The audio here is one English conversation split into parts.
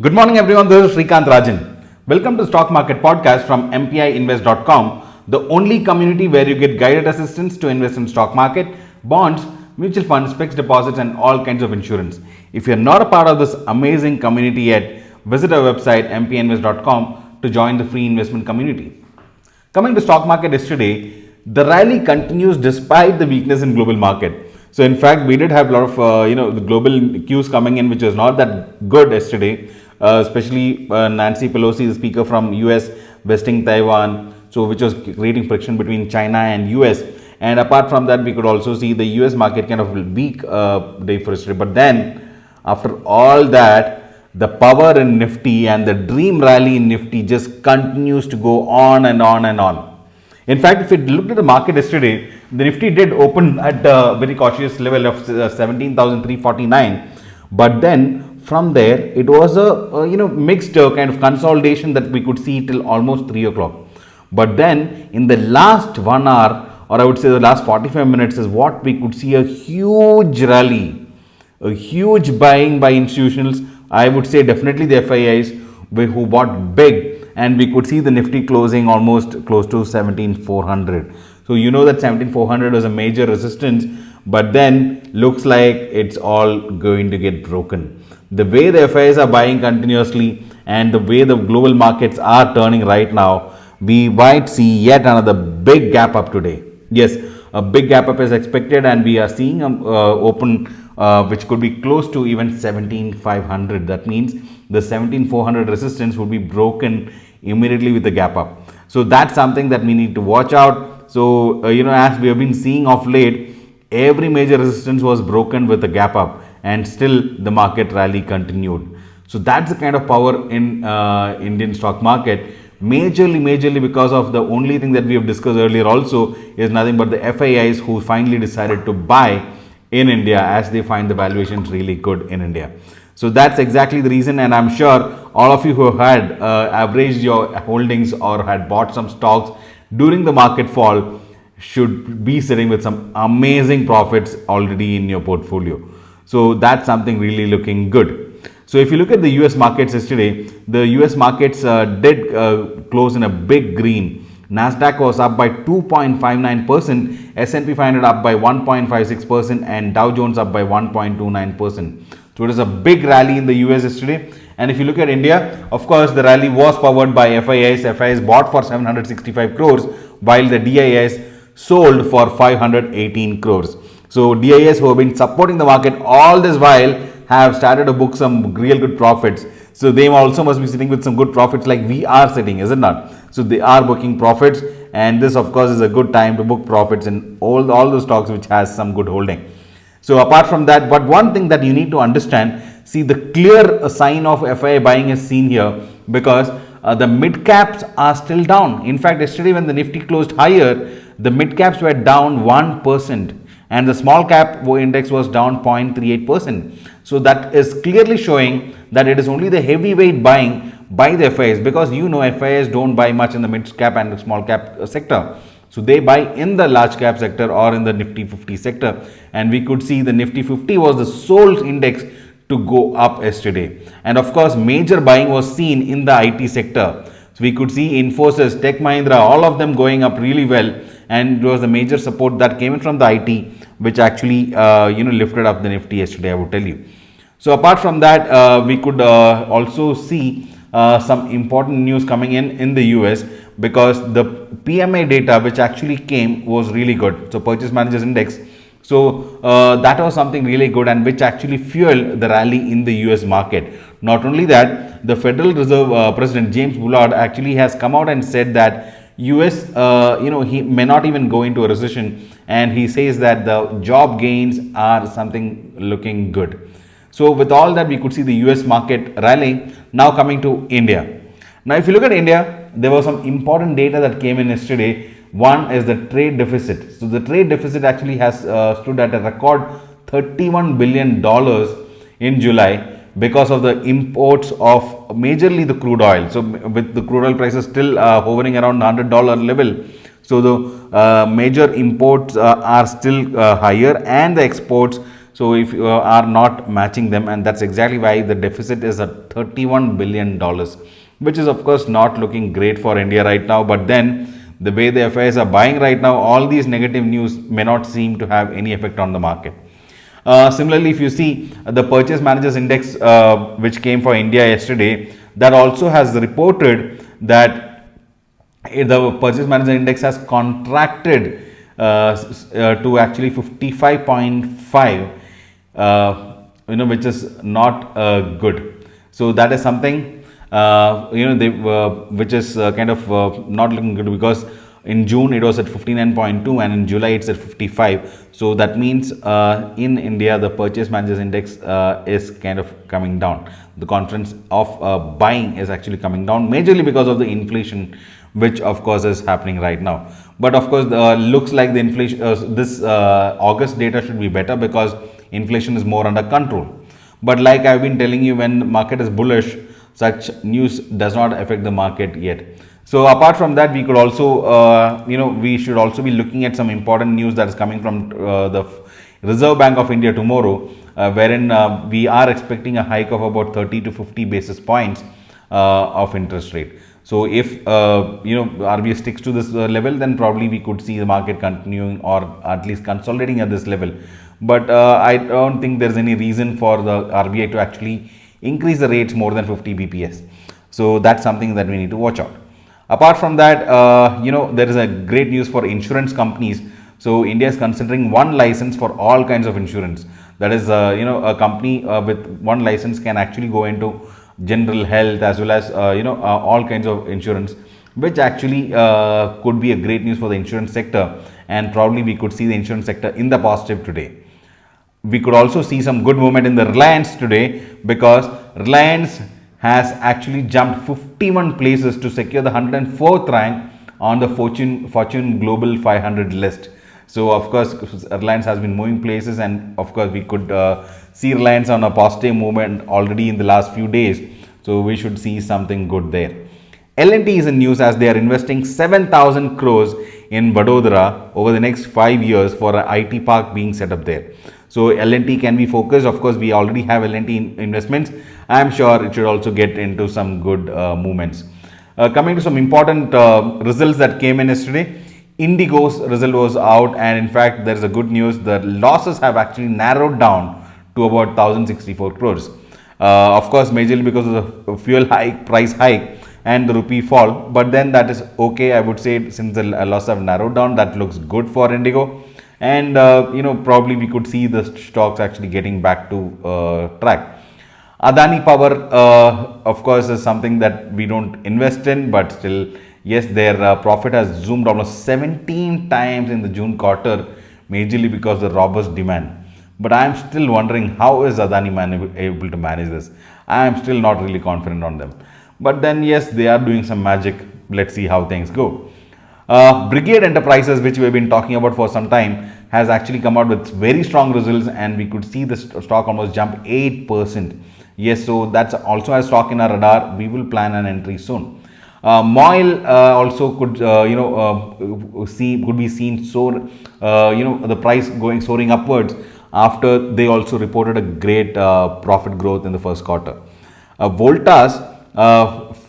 Good morning, everyone. This is Srikant Rajan. Welcome to Stock Market Podcast from MPIinvest.com, the only community where you get guided assistance to invest in stock market, bonds, mutual funds, fixed deposits, and all kinds of insurance. If you're not a part of this amazing community yet, visit our website MPIinvest.com to join the free investment community. Coming to stock market yesterday, the rally continues despite the weakness in global market. So in fact, we did have a lot of the global cues coming in, which was not that good yesterday. Especially Nancy Pelosi, the speaker from US, besting Taiwan, so which was creating friction between China and US. And apart from that, we could also see the US market kind of weak day for yesterday. But then, after all that, the power in Nifty and the dream rally in Nifty just continues to go on and on and on. In fact, if you looked at the market yesterday, the Nifty did open at a very cautious level of 17,349, but then from there it was a mixed kind of consolidation that we could see till almost 3 o'clock. But then in the last 1 hour, or I would say the last 45 minutes, is what we could see a huge rally, a huge buying by institutionals. I would say definitely the FIIs who bought big. And we could see the Nifty closing almost close to 17,400. So you know that 17,400 was a major resistance, but then looks like it's all going to get broken. The way the FIs are buying continuously and the way the global markets are turning right now, we might see yet another big gap up today. Yes, a big gap up is expected, and we are seeing open which could be close to even 17,500. That means the 17,400 resistance would be broken immediately with the gap up. So that's something that we need to watch out. So as we have been seeing of late, every major resistance was broken with the gap up, and still the market rally continued. So that's the kind of power in Indian stock market. Majorly because of the only thing that we have discussed earlier also is nothing but the FIIs who finally decided to buy in India as they find the valuations really good in India. So that's exactly the reason, and I'm sure all of you who had averaged your holdings or had bought some stocks during the market fall should be sitting with some amazing profits already in your portfolio. So that's something really looking good. So if you look at the US markets yesterday, the US markets did close in a big green. Nasdaq was up by 2.59%, S&P 500 up by 1.56%, and Dow Jones up by 1.29%. So it is a big rally in the US yesterday. And if you look at India, of course, the rally was powered by FIIs. FIIs bought for 765 crores, while the DIIs sold for 518 crores. So DIIs who have been supporting the market all this while have started to book some real good profits. So they also must be sitting with some good profits like we are sitting, is it not? So they are booking profits, and this of course is a good time to book profits in all the stocks which has some good holding. So apart from that, but one thing that you need to understand, see the clear sign of FII buying is seen here, because the mid caps are still down. In fact, yesterday when the Nifty closed higher, the mid caps were down 1%. And the small cap index was down 0.38%. So that is clearly showing that it is only the heavyweight buying by the FIIs, because FIIs don't buy much in the mid cap and the small cap sector. So they buy in the large cap sector or in the Nifty 50 sector. And we could see the Nifty 50 was the sole index to go up yesterday. And of course, major buying was seen in the IT sector. So we could see Infosys, Tech Mahindra, all of them going up really well. And it was the major support that came in from the IT, which actually lifted up the Nifty yesterday, I would tell you. So apart from that, we could also see some important news coming in the US, because the PMI data which actually came was really good. So Purchase Managers Index. So that was something really good, and which actually fueled the rally in the US market. Not only that, the Federal Reserve President James Bullard actually has come out and said that US, he may not even go into a recession, and he says that the job gains are something looking good. So with all that, we could see the US market rallying. Now coming to India. Now if you look at India, there was some important data that came in yesterday. One is the trade deficit. So the trade deficit actually has stood at a record $31 billion in July, because of the imports of majorly the crude oil. So with the crude oil prices still hovering around $100 level, so the major imports are still higher, and the exports So if you are not matching them, and that's exactly why the deficit is at $31 billion, which is of course not looking great for India right now. But then the way the FIs are buying right now, all these negative news may not seem to have any effect on the market. Similarly, if you see the Purchase Managers Index, which came for India yesterday, that also has reported that the Purchase Manager Index has contracted to actually 55.5, which is not good. So that is something which is kind of not looking good, because in June it was at 59.2 and in July it's at 55. So that means in India the Purchase Managers Index is kind of coming down. The confidence of buying is actually coming down, majorly because of the inflation, which of course is happening right now. But of course looks like the inflation this August data should be better, because inflation is more under control. But like I've been telling you, when the market is bullish, such news does not affect the market yet. So apart from that, we could also we should also be looking at some important news that is coming from the Reserve Bank of India tomorrow, wherein we are expecting a hike of about 30 to 50 basis points of interest rate. So if RBI sticks to this level, then probably we could see the market continuing or at least consolidating at this level. But I don't think there's any reason for the RBI to actually increase the rates more than 50 BPS. So that's something that we need to watch out. Apart from that, there is a great news for insurance companies. So India is considering one license for all kinds of insurance. That is, a company with one license can actually go into general health as well as all kinds of insurance, which actually could be a great news for the insurance sector, and probably we could see the insurance sector in the positive today. We could also see some good movement in the Reliance today, because Reliance has actually jumped 51 places to secure the 104th rank on the Fortune Global 500 list. So of course Reliance has been moving places, and of course we could see Reliance on a positive movement already in the last few days. So we should see something good there. L&T is in news, as they are investing 7,000 crores in Vadodara over the next 5 years for an IT park being set up there. So L&T can be focused. Of course, we already have L&T investments. I am sure it should also get into some good movements. Coming to some important results that came in yesterday, Indigo's result was out, and in fact there is a good news. The losses have actually narrowed down to about 1,064 crores. Of course, majorly because of the fuel price hike and the rupee fall, but then that is okay, I would say. Since the losses have narrowed down, that looks good for Indigo, and probably we could see the stocks actually getting back to track. Adani Power, of course, is something that we don't invest in, but still, yes, their profit has zoomed almost 17 times in the June quarter, majorly because of the robust demand. But I am still wondering, how is Adani able to manage this? I am still not really confident on them. But then, yes, they are doing some magic. Let's see how things go. Brigade Enterprises, which we have been talking about for some time, has actually come out with very strong results, and we could see the stock almost jump 8%. Yes, so that's also a stock in our radar. We will plan an entry soon. MOIL also could could be seen the price soaring upwards after they also reported a great profit growth in the first quarter. Voltas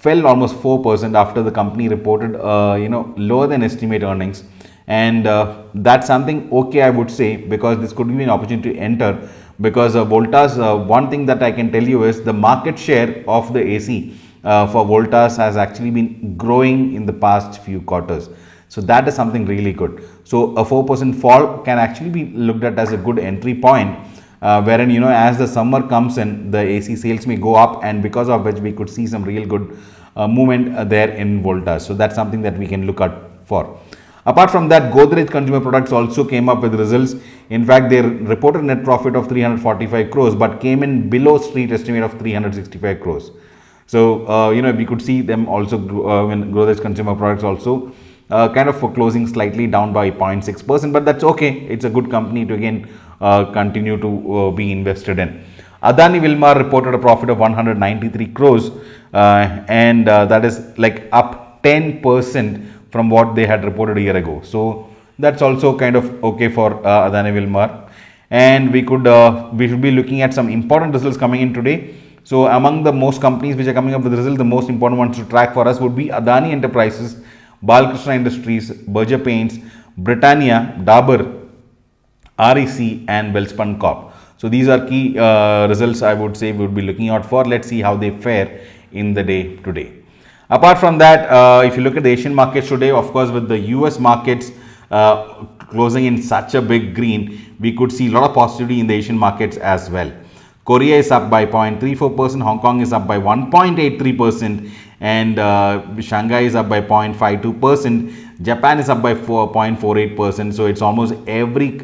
fell almost 4% after the company reported lower than estimate earnings, and that's something okay, I would say, because this could be an opportunity to enter. Because Voltas, one thing that I can tell you is the market share of the AC for Voltas has actually been growing in the past few quarters. So that is something really good. So a 4% fall can actually be looked at as a good entry point, wherein as the summer comes in, the AC sales may go up, and because of which we could see some real good movement there in Voltas. So that's something that we can look out for. Apart from that, Godrej Consumer Products also came up with results. In fact, they reported net profit of 345 crores, but came in below street estimate of 365 crores. So, we could see them also, when Godrej Consumer Products also kind of for closing slightly down by 0.6%, but that's okay. It's a good company to again continue to be invested in. Adani Wilmar reported a profit of 193 crores, and that is like up 10% from what they had reported a year ago. So that's also kind of okay for Adani Wilmar. and we should be looking at some important results coming in today. So among the most companies which are coming up with results, the most important ones to track for us would be Adani Enterprises, Balkrishna Industries, Berger Paints, Britannia, Dabur, REC and Welspun Corp. So these are key results I would say we would be looking out for. Let's see how they fare in the day today. Apart from that, if you look at the Asian markets today, of course, with the US markets closing in such a big green, we could see a lot of positivity in the Asian markets as well. Korea is up by 0.34%, Hong Kong is up by 1.83%, and Shanghai is up by 0.52%. Japan is up by 4.48%. So it's almost every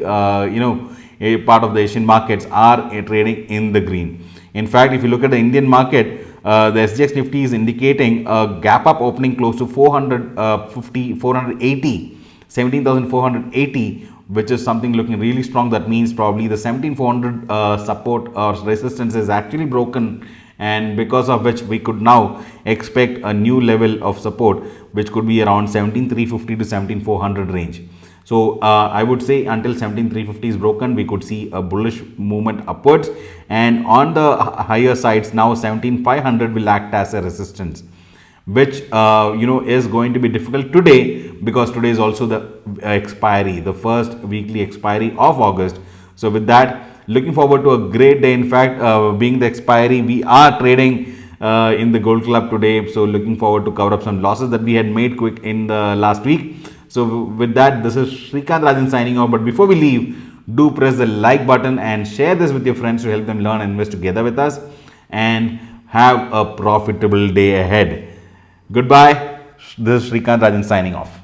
a part of the Asian markets are trading in the green. In fact, if you look at the Indian market, the SGX Nifty is indicating a gap up opening close to 17,480, which is something looking really strong. That means probably the 17,400 support or resistance is actually broken, and because of which we could now expect a new level of support, which could be around 17,350 to 17,400 range. So I would say until 17,350 is broken, we could see a bullish movement upwards, and on the higher sides now 17,500 will act as a resistance, which is going to be difficult today, because today is also the expiry, the first weekly expiry of August. So with that, looking forward to a great day. In fact, being the expiry, we are trading in the Gold Club today, so looking forward to cover up some losses that we had made quick in the last week. So with that, this is Srikant Rajan signing off. But before we leave, do press the like button and share this with your friends to help them learn and invest together with us, and have a profitable day ahead. Goodbye. This is Srikant Rajan signing off.